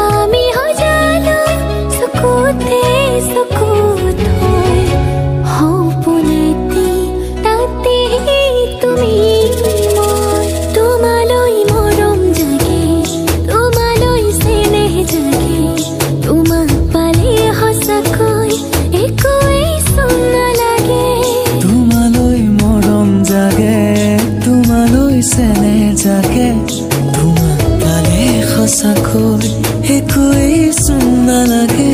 আমি হজালো চকুতে চকুত হৈ সপোনেতি তাতে তুমি মই তোমালৈ মৰম জাগে তোমালৈ চেনেহ জাগে তোমাক পালে সঁচাকৈ একোৱেই চোন নালাগে তোমালৈ মৰম জাগে তোমালৈ চেনেহ জাগে তোমাক পালে সঁচাকৈ একোৱেই চোন নালাগে